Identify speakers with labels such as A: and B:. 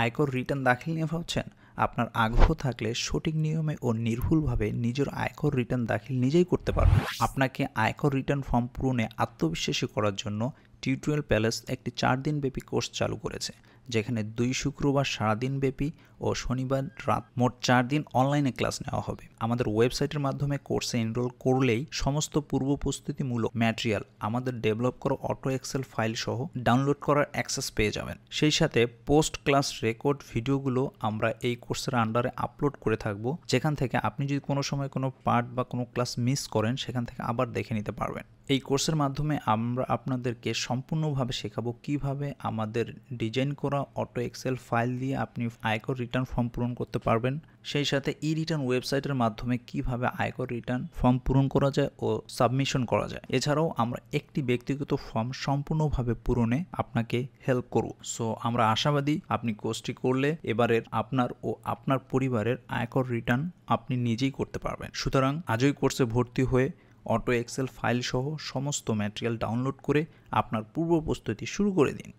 A: আয়কর রিটার্ন দাখিল নিয়ে ভাবছেন? আপনার আগ্রহ থাকলে সঠিক নিয়মে ও নির্ভুলভাবে নিজের আয়কর রিটার্ন দাখিল নিজেই করতে পারবেন। আপনাকে আয়কর রিটার্ন ফর্ম পূরণে আত্মবিশ্বাসী করার জন্য টিউটোরিয়াল প্যালেস একটি 4 দিনব্যাপী কোর্স চালু করেছে, যেখানে 2 শুক্রবার সারাদিন ব্যাপী ও শনিবার রাত মোট 4 দিন অনলাইনে ক্লাস নেওয়া হবে। আমাদের ওয়েবসাইটের মাধ্যমে কোর্সে এনরোল করলেই সমস্ত পূর্ব প্রস্তুতিমূলক ম্যাটেরিয়াল আমাদের ডেভেলপ করা অটো এক্সেল ফাইল সহ ডাউনলোড করার অ্যাক্সেস পেয়ে যাবেন। সেই সাথে পোস্ট ক্লাস রেকর্ড ভিডিওগুলো আমরা এই কোর্সের আন্ডারে আপলোড করে থাকব, যেখান থেকে আপনি যদি কোনো সময় কোনো পার্ট বা কোনো ক্লাস মিস করেন সেখান থেকে আবার দেখে নিতে পারবেন। এই কোর্সের মাধ্যমে আমরা আপনাদেরকে সম্পূর্ণভাবে শেখাবো কিভাবে আমাদের ডিজাইন করা অটো এক্সেল ফাইল দিয়ে আপনি আয়কর রিটার্ন ফর্ম পূরণ করতে পারবেন। সেই সাথে ই রিটার্ন ওয়েবসাইটের মাধ্যমে কিভাবে আয়কর রিটার্ন ফর্ম পূরণ করা যায় ও সাবমিশন করা যায়। এছাড়াও আমরা একটি ব্যক্তিগত ফর্ম সম্পূর্ণভাবে পূরণে আপনাকে হেল্প করব। সো আমরা আশাবাদী আপনি কোর্সটি করলে এবারের আপনার ও আপনার পরিবারের আয়কর রিটার্ন আপনি নিজেই করতে পারবেন। সুতরাং আজই কোর্সে ভর্তি হয়ে অটো এক্সেল ফাইল সহ সমস্ত ম্যাটেরিয়াল ডাউনলোড করে আপনার পূর্ব প্রস্তুতি শুরু করে দিন।